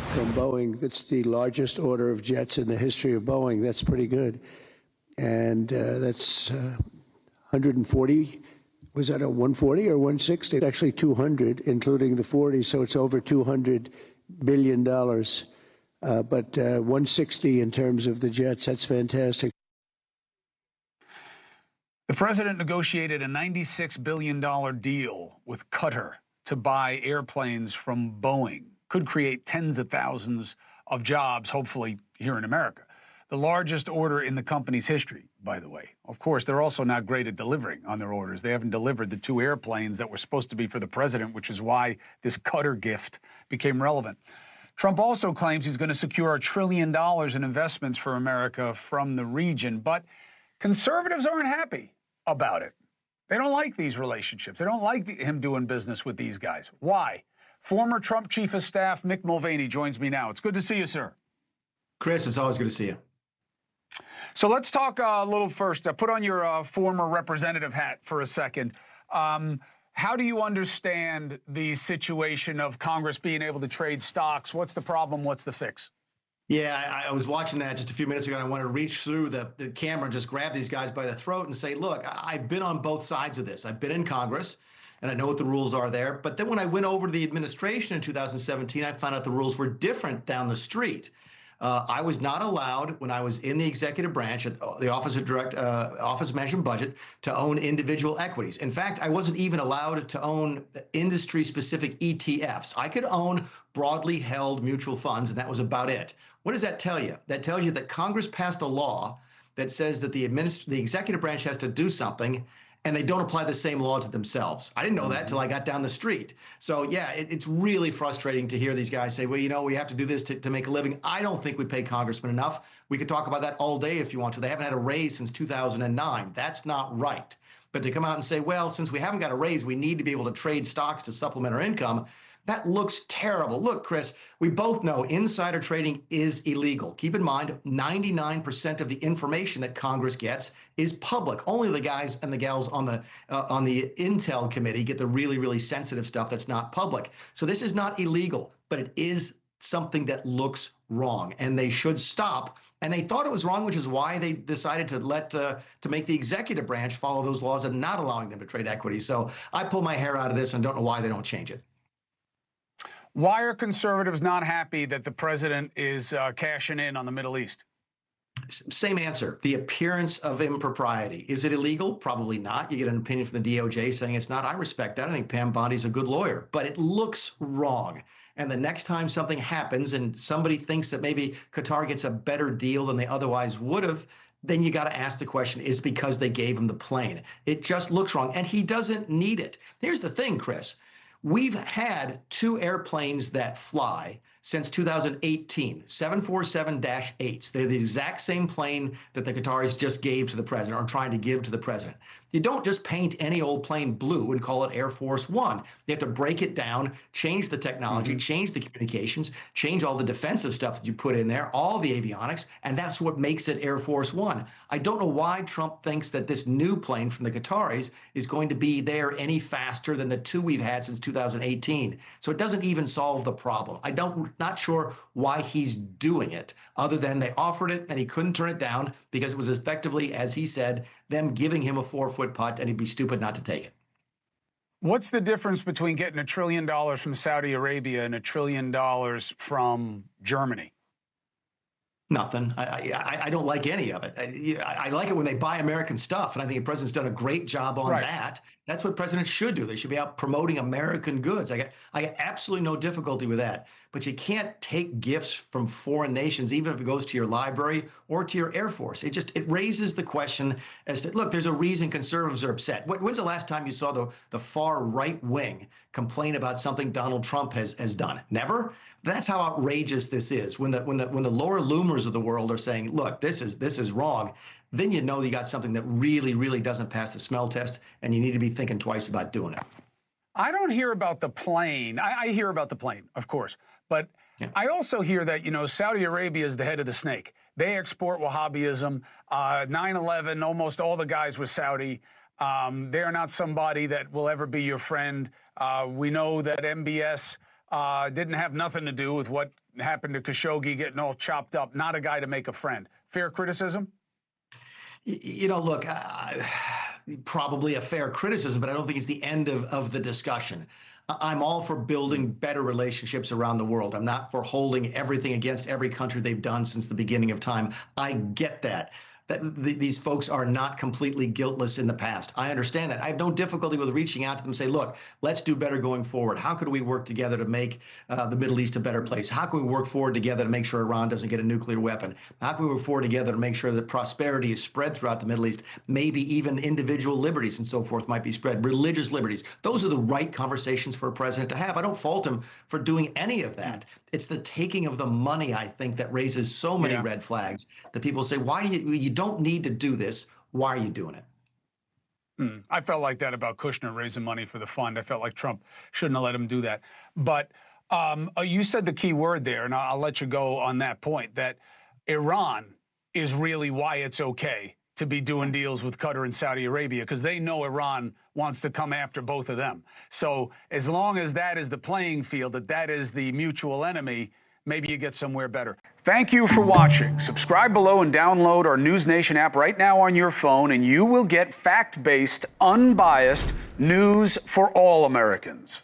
from Boeing. That's the largest order of jets in the history of Boeing. That's pretty good. And that's 140. Was that a 140 or 160? It's actually 200, including the 40. So it's over $200 billion. But 160 in terms of the jets. That's fantastic. The president negotiated a $96 billion deal with Qatar to buy airplanes from Boeing. Could create tens of thousands of jobs, hopefully here in America. The largest order in the company's history, by the way. Of course, they're also not great at delivering on their orders. They haven't delivered the 2 airplanes that were supposed to be for the president, which is why this Qatar gift became relevant. Trump also claims he's going to secure $1 trillion in investments for America from the region, but conservatives aren't happy about it. They don't like these relationships. They don't like him doing business with these guys. Why? Former Trump Chief of Staff Mick Mulvaney joins me now. It's good to see you, sir. Chris, it's always good to see you. So let's talk a little first. Put on your former representative hat for a second. How do you understand the situation of Congress being able to trade stocks? What's the problem? What's the fix? Yeah, I was watching that just a few minutes ago, and I wanted to reach through the camera and just grab these guys by the throat and say, look, I've been on both sides of this. I've been in Congress, and I know what the rules are there. But then when I went over to the administration in 2017, I found out the rules were different down the street. I was not allowed, when I was in the executive branch at the Office of Management Budget, to own individual equities. In fact, I wasn't even allowed to own industry-specific ETFs. I could own broadly held mutual funds, and that was about it. What does that tell you? That tells you that Congress passed a law that says that the executive branch has to do something, and they don't apply the same law to themselves. I didn't know that till I got down the street. So yeah, it's really frustrating to hear these guys say, well, you know, we have to do this to make a living. I don't think we pay congressmen enough. We could talk about that all day if you want to. They haven't had a raise since 2009. That's not right. But to come out and say, well, since we haven't got a raise, we need to be able to trade stocks to supplement our income, that looks terrible. Look, Chris, we both know insider trading is illegal. Keep in mind, 99% of the information that Congress gets is public. Only the guys and the gals on the Intel committee get the really, really sensitive stuff that's not public. So this is not illegal, but it is something that looks wrong, and they should stop. And they thought it was wrong, which is why they decided to make the executive branch follow those laws and not allowing them to trade equities. So I pull my hair out of this and don't know why they don't change it. Why are conservatives not happy that the president is cashing in on the Middle East? Same answer. The appearance of impropriety. Is it illegal? Probably not. You get an opinion from the DOJ saying it's not. I respect that. I think Pam Bondi's a good lawyer, but it looks wrong. And the next time something happens and somebody thinks that maybe Qatar gets a better deal than they otherwise would have, then you got to ask the question, is it because they gave him the plane? It just looks wrong, and he doesn't need it. Here's the thing, Chris. We've had 2 airplanes that fly since 2018, 747-8s. They're the exact same plane that the Qataris just gave to the president, or trying to give to the president. You don't just paint any old plane blue and call it Air Force One. You have to break it down, change the technology, change the communications, change all the defensive stuff that you put in there, all the avionics, and that's what makes it Air Force One. I don't know why Trump thinks that this new plane from the Qataris is going to be there any faster than the 2 we've had since 2018. So it doesn't even solve the problem. Not sure why he's doing it, other than they offered it and he couldn't turn it down because it was effectively, as he said, them giving him a 4-foot putt, and he'd be stupid not to take it. What's the difference between getting $1 trillion from Saudi Arabia and $1 trillion from Germany? Nothing. I don't like any of it. I like it when they buy American stuff, and I think the president's done a great job on that. That's what presidents should do. They should be out promoting American goods. I got absolutely no difficulty with that. But you can't take gifts from foreign nations, even if it goes to your library or to your Air Force. It raises the question as to, look, there's a reason conservatives are upset. When's the last time you saw the far right wing complain about something Donald Trump has done? Never. That's how outrageous this is. When the Laura Loomers of the world are saying, look, this is wrong, then you know you got something that really, really doesn't pass the smell test, and you need to be thinking twice about doing it. I don't hear about the plane. I hear about the plane, of course. But I also hear that, you know, Saudi Arabia is the head of the snake. They export Wahhabism. 9/11, almost all the guys were Saudi. They're not somebody that will ever be your friend. We know that MBS Didn't have nothing to do with what happened to Khashoggi getting all chopped up. Not a guy to make a friend. Fair criticism? Look, probably a fair criticism, but I don't think it's the end of the discussion. I'm all for building better relationships around the world. I'm not for holding everything against every country they've done since the beginning of time. I get that. These folks are not completely guiltless in the past. I understand that. I have no difficulty with reaching out to them and say, look, let's do better going forward. How could we work together to make the Middle East a better place? How can we work forward together to make sure Iran doesn't get a nuclear weapon? How can we work forward together to make sure that prosperity is spread throughout the Middle East? Maybe even individual liberties and so forth might be spread, religious liberties. Those are the right conversations for a president to have. I don't fault him for doing any of that. It's the taking of the money, I think, that raises so many red flags that people say, why do you don't need to do this. Why are you doing it? I felt like that about Kushner raising money for the fund. I felt like Trump shouldn't have let him do that. But you said the key word there, and I'll let you go on that point, that Iran is really why it's okay to be doing deals with Qatar and Saudi Arabia, because they know Iran wants to come after both of them. So as long as that is the playing field, that is the mutual enemy, maybe you get somewhere better. Thank you for watching. Subscribe below and download our NewsNation app right now on your phone, and you will get fact-based, unbiased news for all Americans.